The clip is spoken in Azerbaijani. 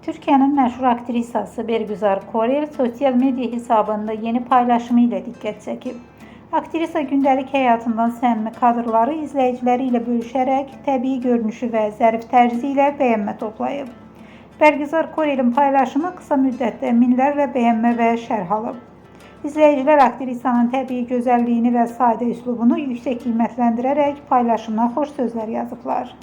Türkiye'nin məşhur aktrisası Bergüzar Korel sosyal medya hesabında yeni paylaşımı ile dikkat çekib. Aktrisa gündəlik həyatından səmimi kadrları izləyiciləri ilə bölüşərək təbii görünüşü və zərif tərzi ilə bəyənmə toplayıb. Bergüzar Korel'in paylaşımı qısa müddətdə minlərlə bəyənmə və şərh alıb. İzləyicilər aktrisanın təbii gözəlliyini və sadə üslubunu yüksək qiymətləndirərək paylaşımına xoş sözlər yazıblar.